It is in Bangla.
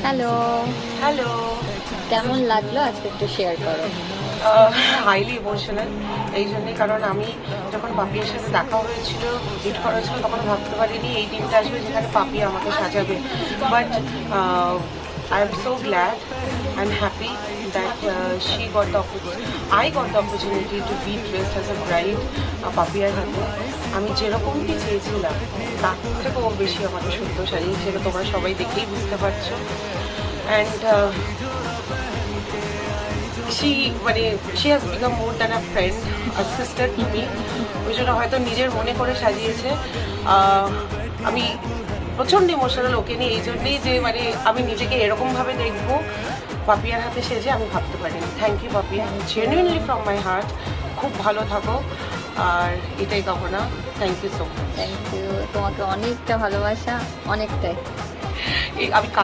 Hello, hello. কেমন লাগলো আজকে একটু শেয়ার করো। হাইলি ইমোশনাল এই জন্যে, কারণ আমি যখন পাপিয়ার সাথে দেখা হয়েছিল, মিট করা ছিল, তখন ভাবতে পারিনি এই দিনটা আসবে যেখানে পাপি আমাকে সাজাবে। But I am so glad and happy that I got the opportunity to be dressed as a bride পাপিয়ার হাতে। আমি যেরকমটি চেয়েছিলাম তার থেকেও বেশি আমাকে সুন্দর সাজিয়েছিল, তোমরা সবাই দেখেই বুঝতে পারছো। And she has become more than a friend, a sister to me. ওই জন্য হয়তো নিজের মনে করে সাজিয়েছে। আমি প্রচণ্ড ইমোশনাল ওকে নিয়ে, এই জন্যেই যে আমি নিজেকে এরকমভাবে দেখবো পাপিয়ার হাতে সেজে, আমি ভাবতে পারিনি। Thank you Papia, genuinely from my heart. খুব ভালো থাকো, আর এটাই কামনা। Thank you so much. Thank you, তোমাকে অনেকটা ভালোবাসা, অনেকটাই। আমি